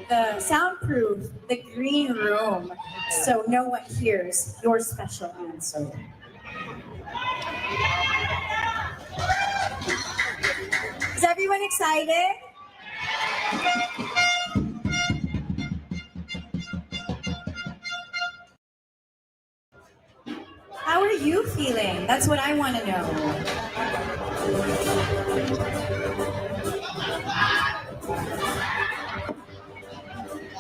the soundproof, the green room, so no one hears your special answer. Is everyone excited? How are you feeling? That's what I want to know.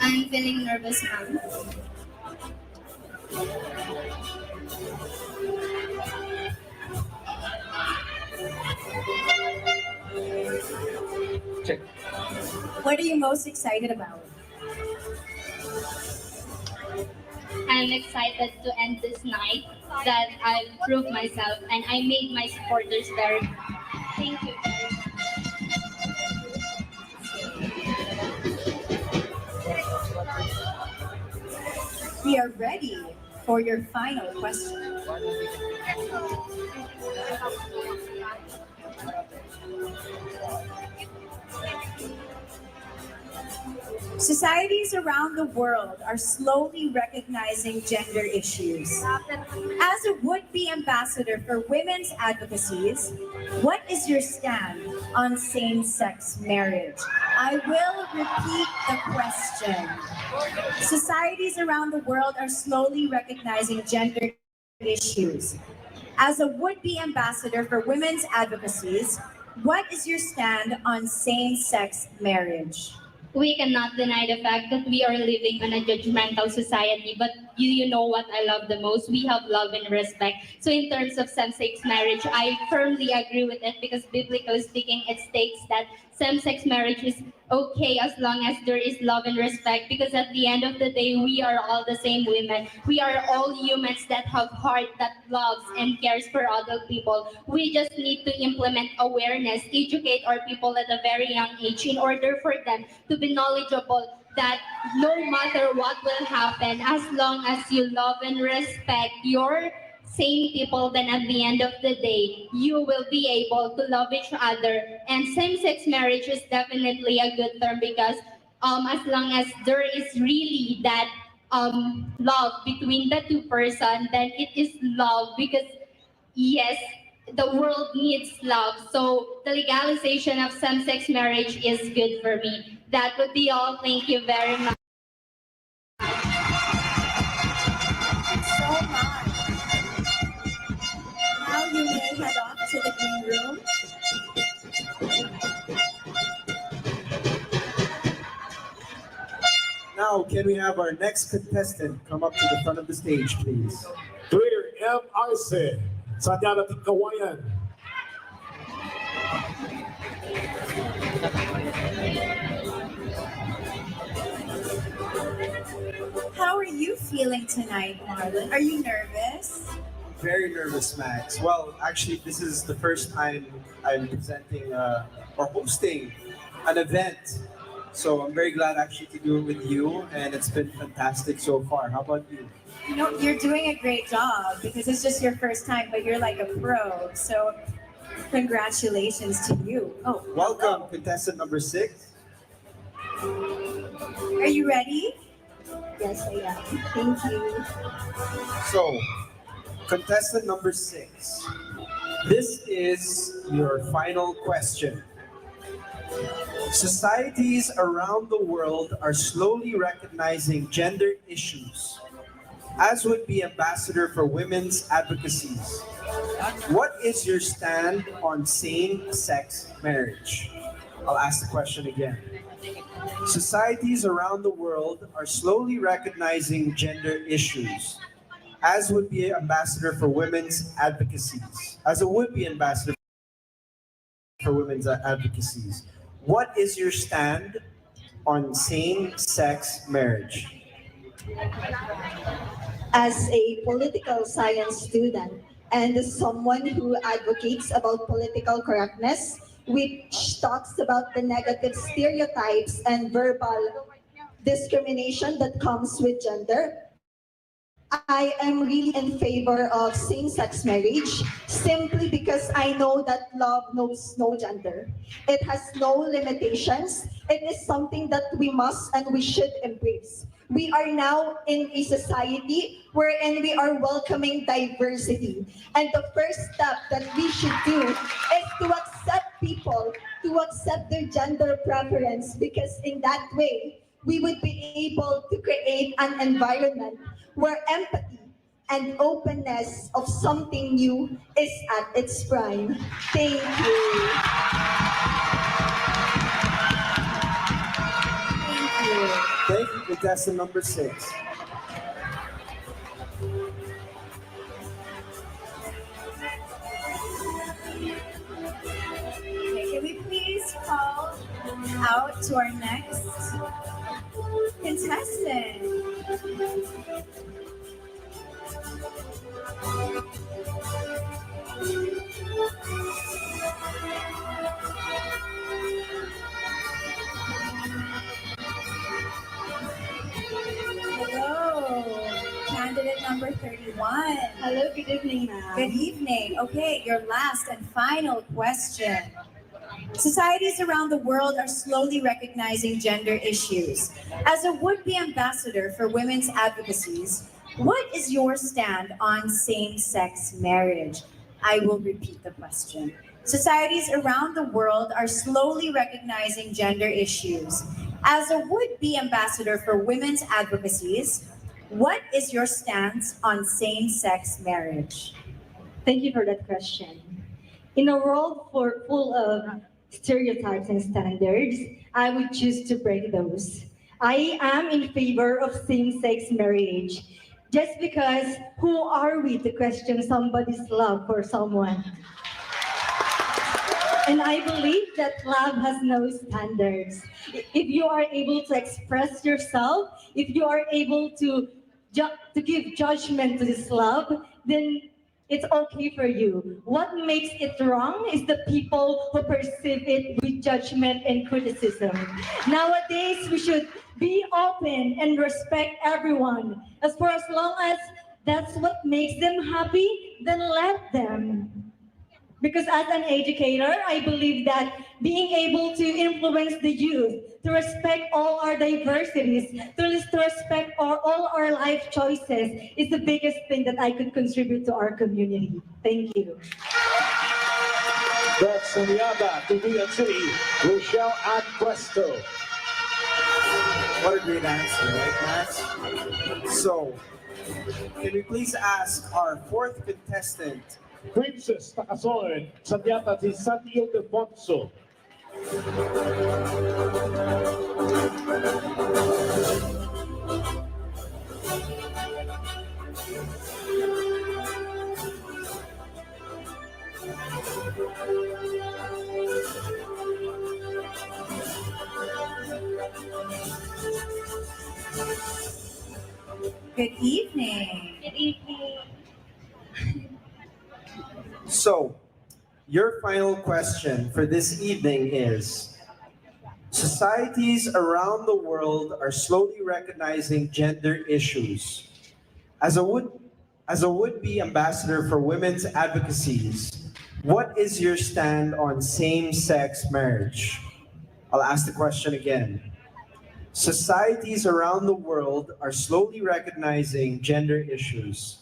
I'm feeling nervous, ma'am. Check. What are you most excited about? I'm excited to end this night that I've proved myself and I made my supporters very proud. Thank you very much. We are ready for your final question. Societies around the world are slowly recognizing gender issues. As a would-be ambassador for women's advocacies, what is your stand on same-sex marriage? I will repeat the question. Societies around the world are slowly recognizing gender issues. As a would-be ambassador for women's advocacies, what is your stand on same-sex marriage? We cannot deny the fact that we are living in a judgmental society, but you know what I love the most? We have love and respect. So in terms of same-sex marriage, I firmly agree with it because biblically speaking, it states that same-sex marriage is okay as long as there is love and respect, because at the end of the day, we are all the same women. We are all humans that have heart that loves and cares for other people. We just need to implement awareness, educate our people at a very young age in order for them to be knowledgeable that no matter what will happen, as long as you love and respect your same people, then at the end of the day, you will be able to love each other. And same-sex marriage is definitely a good term because as long as there is really that love between the two person, then it is love because yes, the world needs love. So the legalization of same-sex marriage is good for me. That would be all. Thank you very much. So much. Now you may head off to the green room. Now, can we have our next contestant come up to the front of the stage, please? Thier MRC, Saniata Kawayan. How are you feeling tonight, Marlon? Are you nervous? Very nervous, Max. Well, actually, this is the first time I'm presenting or hosting an event. So I'm very glad actually to do it with you, and it's been fantastic so far. How about you? You know, you're doing a great job because it's just your first time, but you're like a pro. So congratulations to you. Oh, Welcome, contestant number 6. Are you ready? Yes, I am. Thank you. So, contestant number 6. This is your final question. Societies around the world are slowly recognizing gender issues. As would be ambassador for women's advocacies, what is your stand on same-sex marriage? I'll ask the question again. Societies around the world are slowly recognizing gender issues. As would be ambassador for women's advocacies, as a would-be ambassador for women's advocacies, what is your stand on same-sex marriage? As a political science student and as someone who advocates about political correctness, which talks about the negative stereotypes and verbal discrimination that comes with gender, I am really in favor of same-sex marriage simply because I know that love knows no gender. It has no limitations. It is something that we must and we should embrace. We are now in a society wherein we are welcoming diversity. And the first step that we should do is to accept people, to accept their gender preference, because in that way, we would be able to create an environment where empathy and openness of something new is at its prime. Thank you. Thank you. Thank you, contestant number 6. Okay, can we please call out to our next contestant? Hello, candidate number 31. Hello, good evening, ma'am. Good evening. Okay, your last and final question. Societies around the world are slowly recognizing gender issues. As a would-be ambassador for women's advocacies, what is your stand on same-sex marriage? I will repeat the question. Societies around the world are slowly recognizing gender issues. As a would-be ambassador for women's advocacies, what is your stance on same-sex marriage? Thank you for that question. In a world full of stereotypes and standards, I would choose to break those. I am in favor of same-sex marriage. Just because who are we to question somebody's love for someone? And I believe that love has no standards. If you are able to express yourself, if you are able to give judgment to this love, then it's okay for you. What makes it wrong is the people who perceive it with judgment and criticism. Nowadays, we should be open and respect everyone. For as long as that's what makes them happy, then let them. Because as an educator, I believe that being able to influence the youth, to respect all our diversities, to respect all our life choices is the biggest thing that I could contribute to our community. Thank you. That's Saniata, Tubuyan City, Rochelle and Presto. What a great answer, right, Max? So, can we please ask our 4th contestant, Princess Takasoy, Saniata si San Ildefonso. Good evening. Good evening. So, your final question for this evening is, societies around the world are slowly recognizing gender issues. As a would-be ambassador for women's advocacies, what is your stand on same-sex marriage? I'll ask the question again. Societies around the world are slowly recognizing gender issues.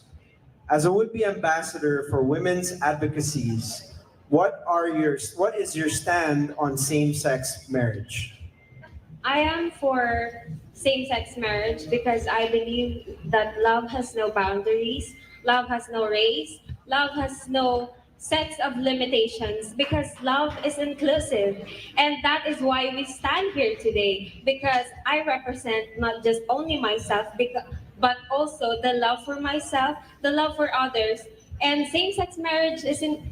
As a would-be ambassador for women's advocacies, what is your stand on same-sex marriage? I am for same-sex marriage because I believe that love has no boundaries, love has no race, love has no sets of limitations because love is inclusive. And that is why we stand here today because I represent not just only myself but also the love for myself, the love for others. And same-sex marriage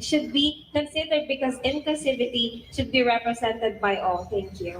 should be considered because inclusivity should be represented by all. Thank you.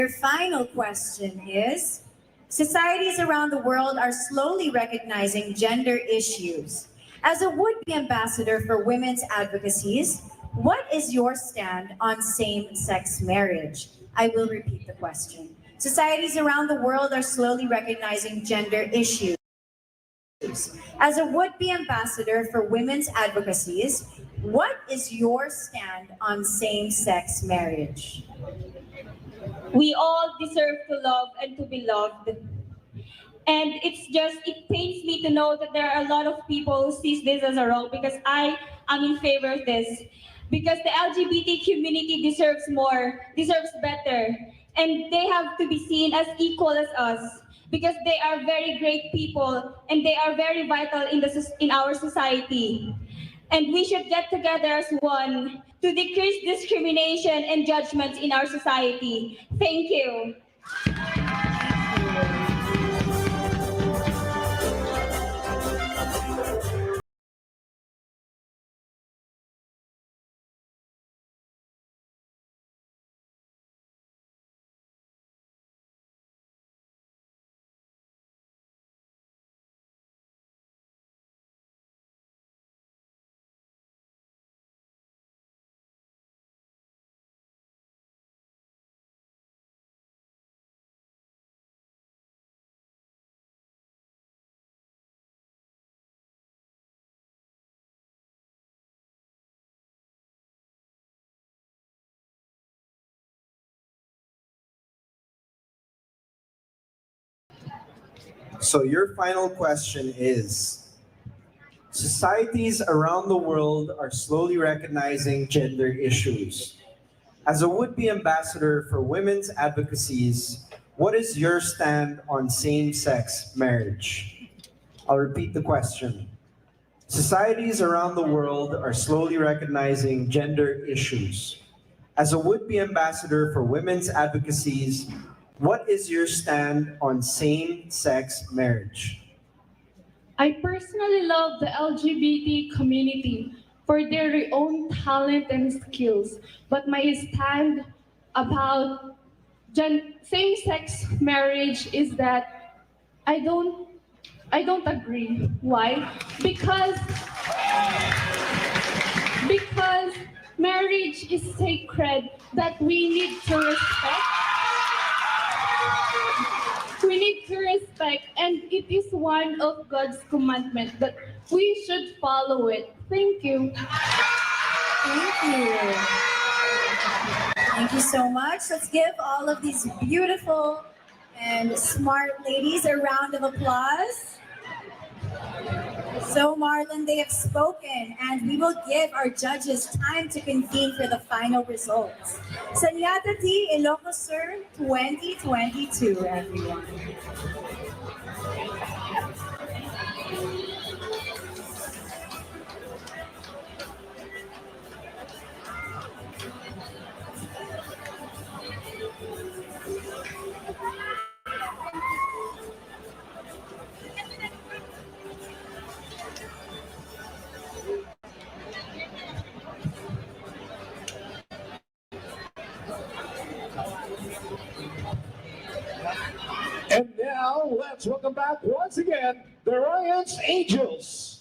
Your final question is, societies around the world are slowly recognizing gender issues. As a would-be ambassador for women's advocacies, what is your stand on same-sex marriage? I will repeat the question. Societies around the world are slowly recognizing gender issues. As a would-be ambassador for women's advocacies, what is your stand on same-sex marriage? We all deserve to love and to be loved. And it pains me to know that there are a lot of people who sees this as a wrong, because I am in favor of this. Because the LGBT community deserves more, deserves better. And they have to be seen as equal as us. Because they are very great people and they are very vital in our society. And we should get together as one to decrease discrimination and judgments in our society. Thank you. So your final question is, societies around the world are slowly recognizing gender issues. As a would-be ambassador for women's advocacies, what is your stand on same-sex marriage? I'll repeat the question. Societies around the world are slowly recognizing gender issues. As a would-be ambassador for women's advocacies, what is your stand on same-sex marriage? I personally love the LGBT community for their own talent and skills, but my stand about same-sex marriage is that I don't I don't agree. Why? Because marriage is sacred that we need to respect. We need to respect, and it is one of God's commandments that we should follow it. Thank you. Thank you. Thank you so much. Let's give all of these beautiful and smart ladies a round of applause. So Marlon, they have spoken, and we will give our judges time to convene for the final results. Saniata Ylocos Sur 2022, everyone. And now, let's welcome back once again the Ryan's Angels.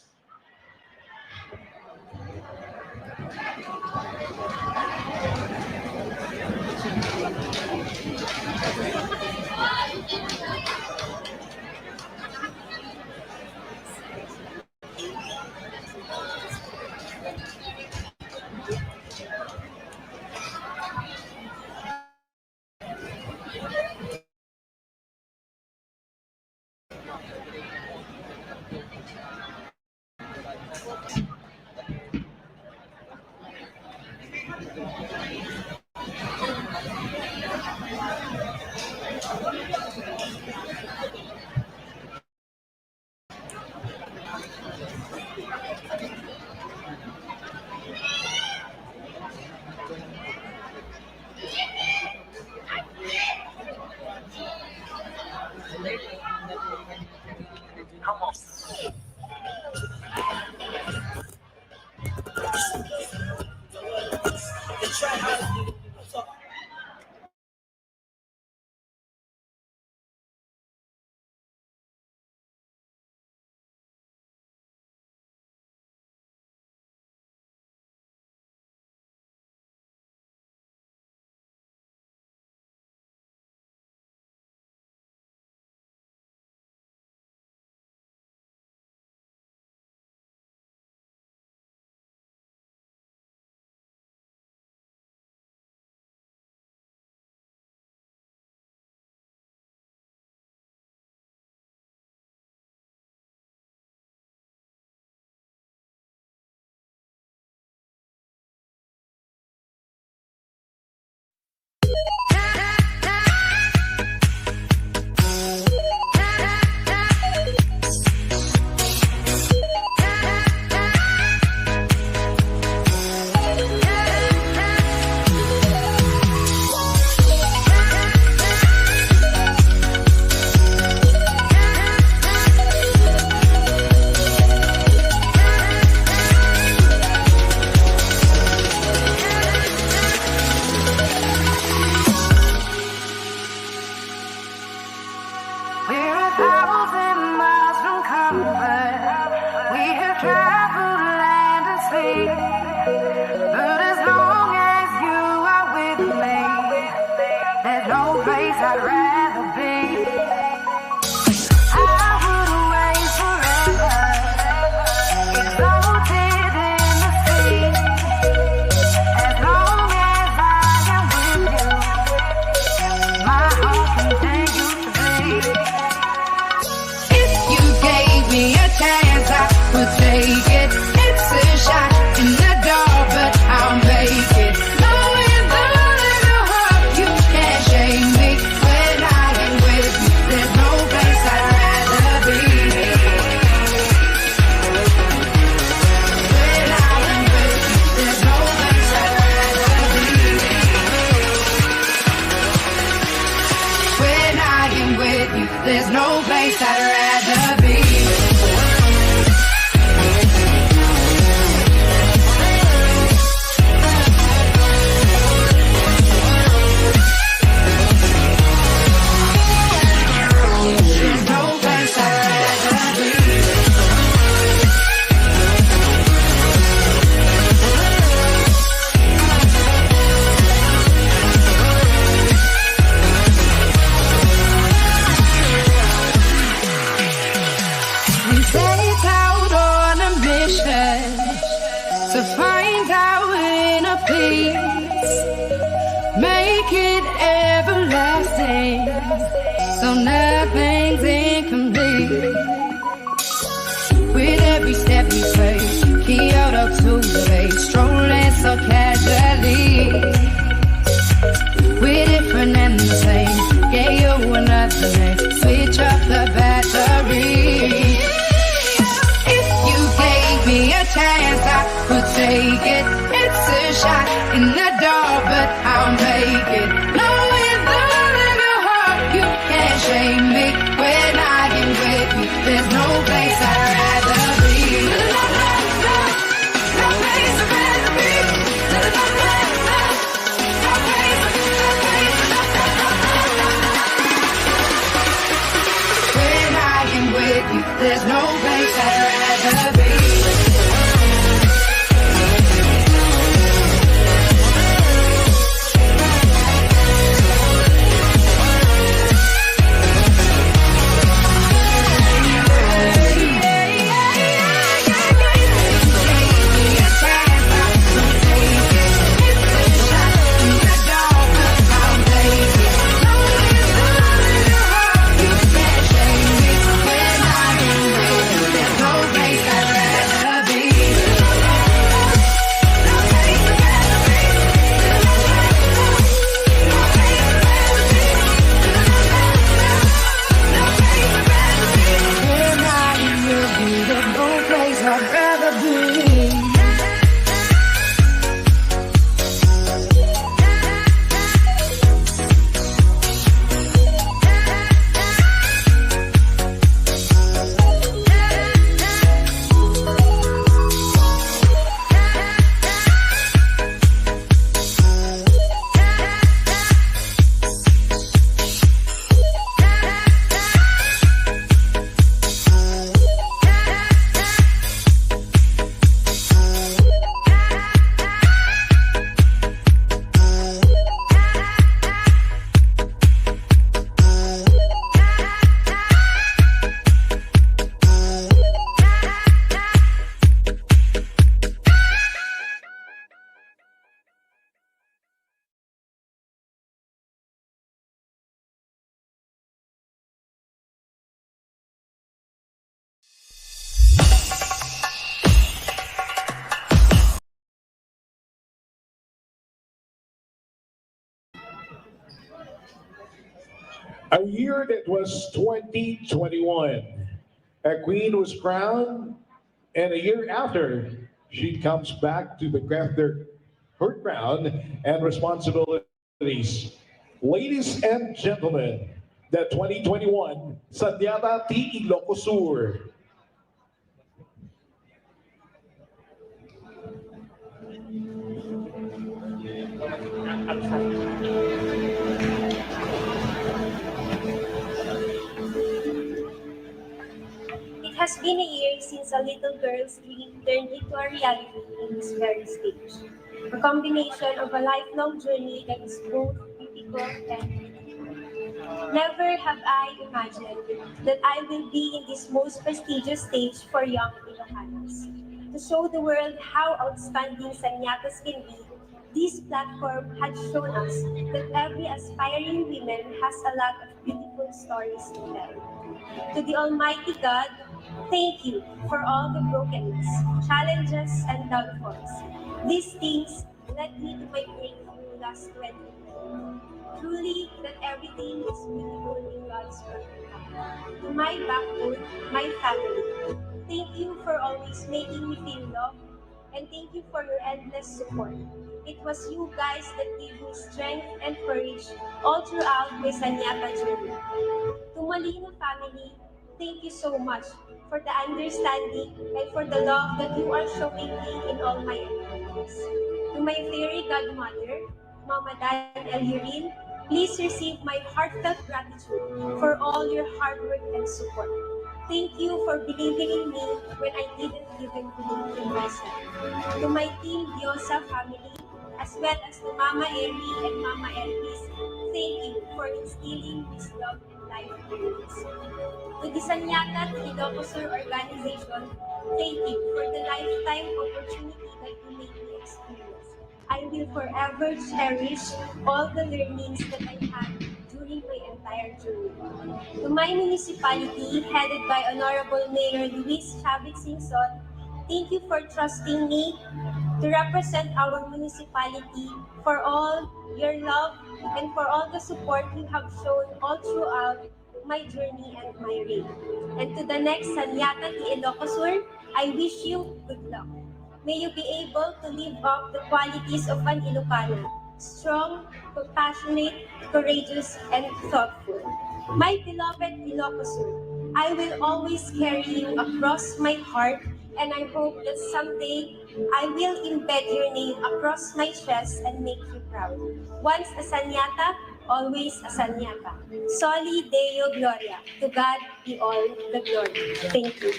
it. It's a shot in the dark, but I'll make it. Knowing the little heart, you can't shame me. When I am with you, there's no place I'd rather be. When I am with you, there's no place I'd rather be. When I am with you, there's no place I'd rather be. To find our inner peace, make it everlasting, so nothing's incomplete. With every step we take, Kyoto to fate, strolling so casually. We're different and the same, gave you another name, switch up the battery. Me a chance, I could take it. It's a shot in the dark, but I'll make it. Knowing the little heart, you can't shame me. When I am with you, there's no place I'd rather be. No place I'd rather be. No place When I am with you, there's no place I'd rather be. A year that was 2021. A queen was crowned, and a year after, she comes back to bequeath her crown and responsibilities. Ladies and gentlemen, the 2021 Saniata Ilocos Sur. It has been a year since a little girl's dream turned into a reality in this very stage. A combination of a lifelong journey that is both beautiful and beautiful. Never have I imagined that I will be in this most prestigious stage for young Ilocanos. To show the world how outstanding Saniatas can be, this platform had shown us that every aspiring woman has a lot of beautiful stories to tell. To the Almighty God, thank you for all the brokenness, challenges, and downfalls. These things led me to my breakthrough last 20. Truly, that everything is beautiful in God's perfect time. To my backbone, my family, thank you for always making me feel loved, and thank you for your endless support. It was you guys that gave me strength and courage all throughout my Saniata journey. To Molina family, thank you so much for the understanding and for the love that you are showing me in all my endeavors. To my fairy godmother, Mama Dan Elirin, please receive my heartfelt gratitude for all your hard work and support. Thank you for believing in me when I didn't even believe in myself. To my Team Diosa family, as well as to Mama Eri and Mama Elvis, thank you for instilling wisdom and life experience. To the Saniata Ilocos Sur organization, thank you for the lifetime opportunity that you made me experience. I will forever cherish all the learnings that I had during my entire journey. To my municipality, headed by Honorable Mayor Luis Singson, thank you for trusting me to represent our municipality, for all your love and for all the support you have shown all throughout my journey and my reign. And to the next Saniata Ilocos Sur, I wish you good luck. May you be able to live up the qualities of an Ilocano, strong, compassionate, courageous, and thoughtful. My beloved Ilocos Sur, I will always carry you across my heart, and I hope that someday I will embed your name across my chest and make you proud. Once a Saniata, always a Saniata. Soli Deo Gloria. To God be all the glory. Thank you.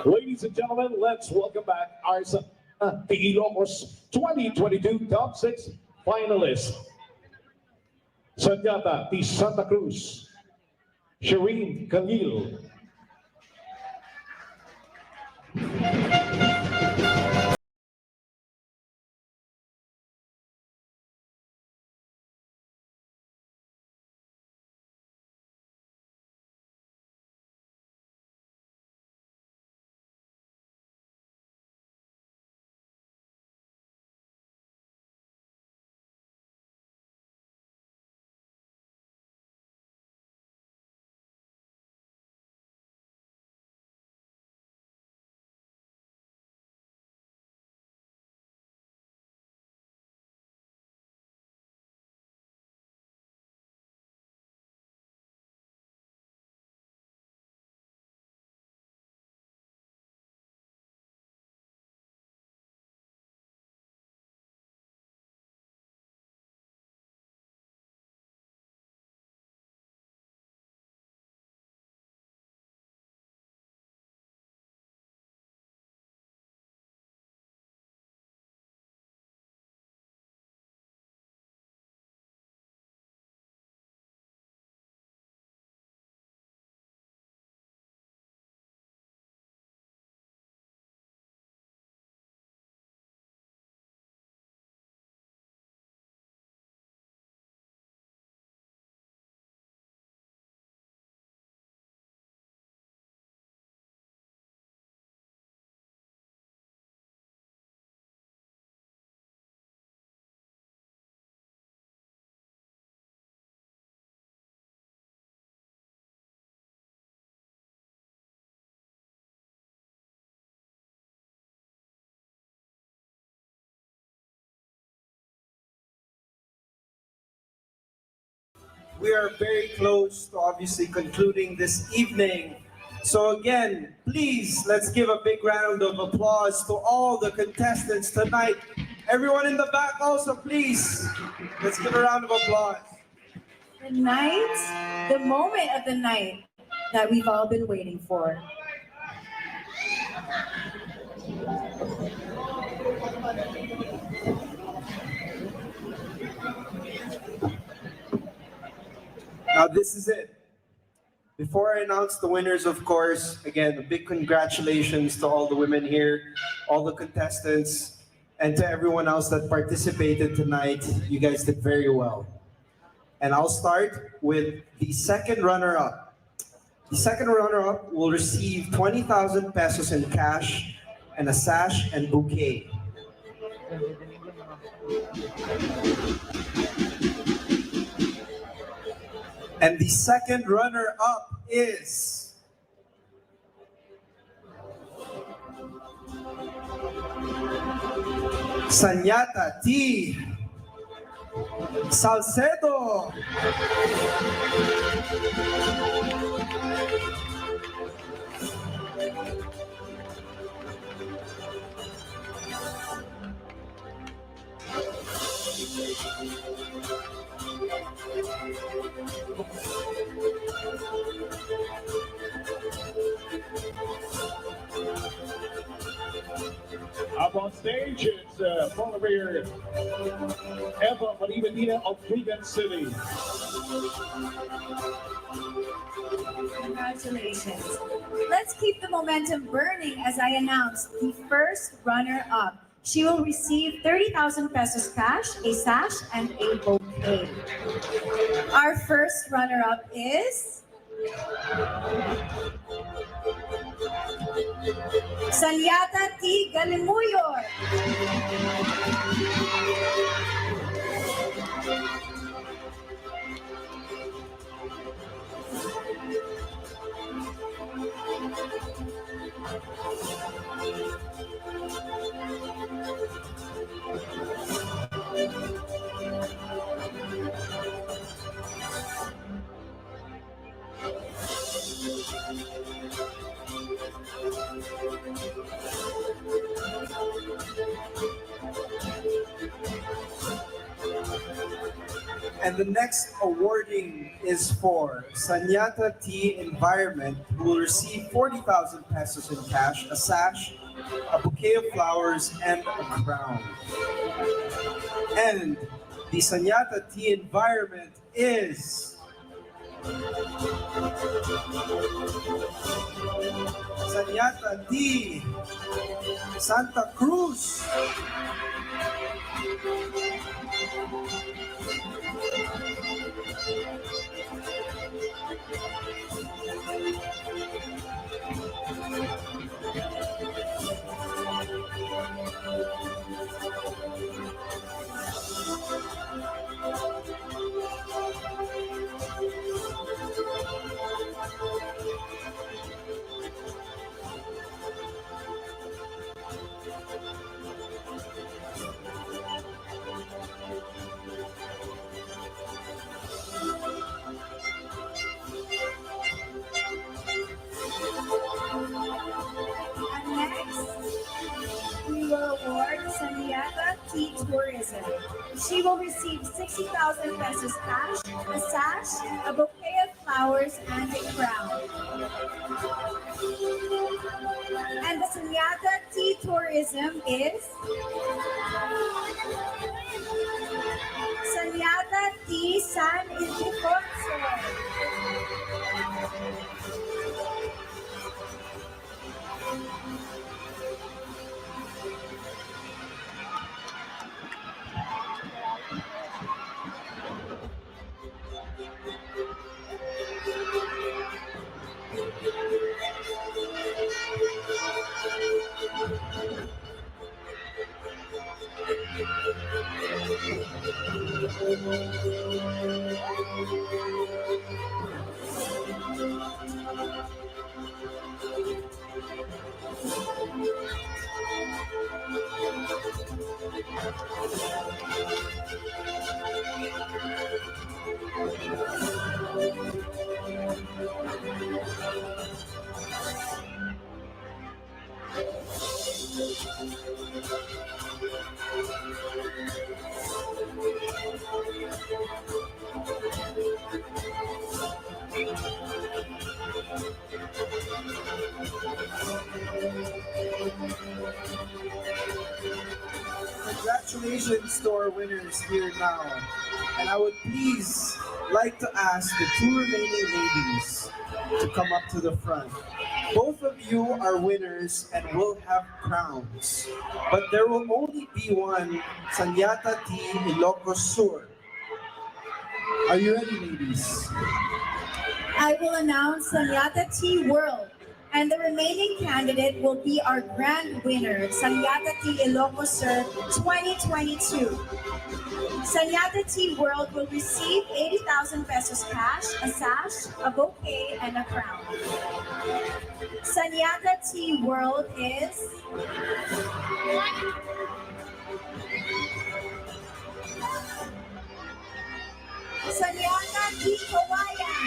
Ladies and gentlemen, let's welcome back our the Ilocos 2022 Top 6 finalists. Saniata T. Santa Cruz, Shireen Khalil, We are very close to obviously concluding this evening. So again, please, let's give a big round of applause to all the contestants tonight. Everyone in the back also, please, let's give a round of applause. The night, the moment of the night that we've all been waiting for. Now this is it. Before I announce the winners, of course, again, a big congratulations to all the women here, all the contestants, and to everyone else that participated tonight. You guys did very well. And I'll start with the second runner-up. The second runner-up will receive 20,000 pesos in cash and a sash and bouquet. And the second runner-up is Saniata T. Salcedo. Up on stage, it's Bolivar Eva Maribadina of Freeman City. Congratulations. Let's keep the momentum burning as I announce the first runner-up. She will receive 30,000 pesos cash, a sash, and a bouquet. Our first runner-up is Saniata T. Galimuyor. And the next awarding is for Saniata T Environment, who will receive 40,000 pesos in cash, a sash, a bouquet of flowers, and a crown. And the Saniata T Environment is Saniata T Santa Cruz. And next, we will award Saniata T Tourism. She will receive 60,000 pesos cash, a sash, a bouquet of flowers, and a crown. And the Saniata T Tourism is Saniata T San Ilocos Sur. Congratulations to our winners here now. And I would please like to ask the two remaining ladies to come up to the front. Both of you are winners and will have crowns, but there will only be one Saniata T Ilocos Sur. Are you ready, ladies? I will announce Saniata T World, and the remaining candidate will be our grand winner, Saniata T Ilocos Sur 2022. Saniata T World will receive 80,000 pesos cash, a sash, a bouquet, and a crown. Saniata T World is Saniata T Kawayan.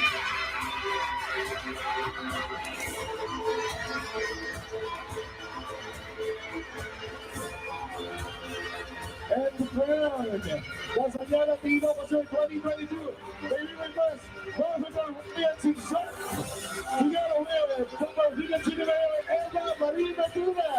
And the crown, the Saniata T Ylocos Sur 2022. Ladies and gentlemen, Provincial Luis Singson, together with the Provincial Mayor Eda Marina Tuna.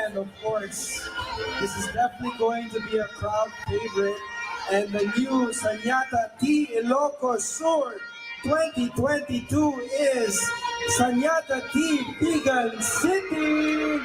And of course, this is definitely going to be a crowd favorite. And the new Saniata T Ilocos Sur 2022 is Saniata T Bigan City.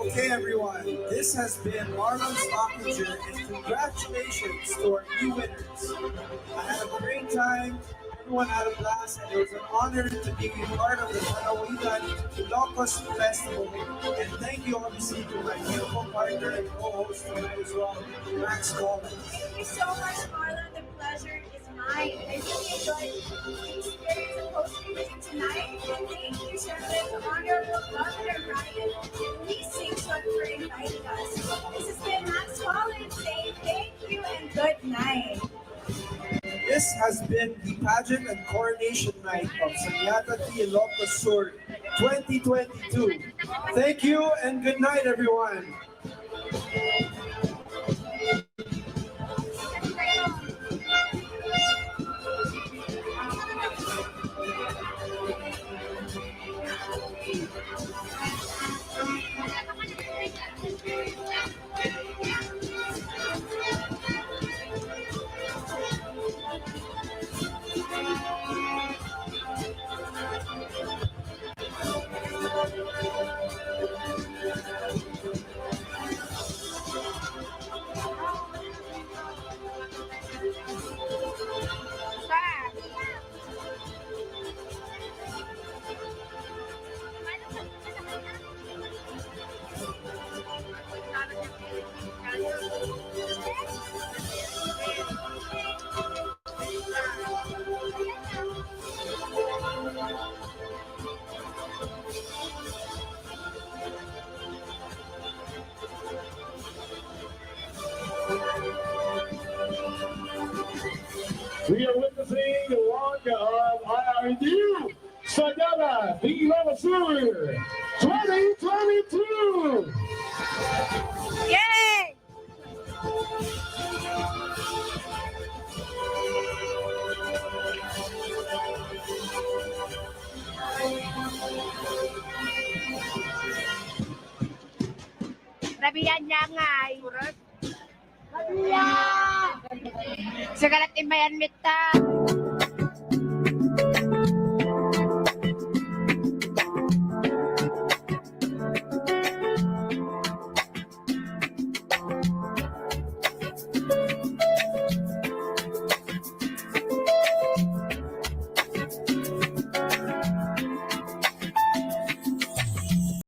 Okay, everyone, this has been Marlon Stockinger, and congratulations to our new winners. I had a great time, everyone had a blast, and it was an honor to be part of the Panawigan Ilocos Festival. And thank you, obviously, to my beautiful partner and co-host tonight as well, Max Wallace. Thank you so much, Marlon. The pleasure is mine. I really enjoyed the experience of hosting with you tonight. And thank you, Chairman, Honorable Governor Ryan, and Luis Singson for inviting us. This has been Max Wallace saying thank you and good night. This has been the pageant and coronation night of Saniata T Ilocos Sur 2022. Thank you and good night, everyone. We are witnessing the launch of our new Saniata, the Ilocos Sur 2022. Yay! Rabian niya nga ay. Rabian! Sagalat imayan mita.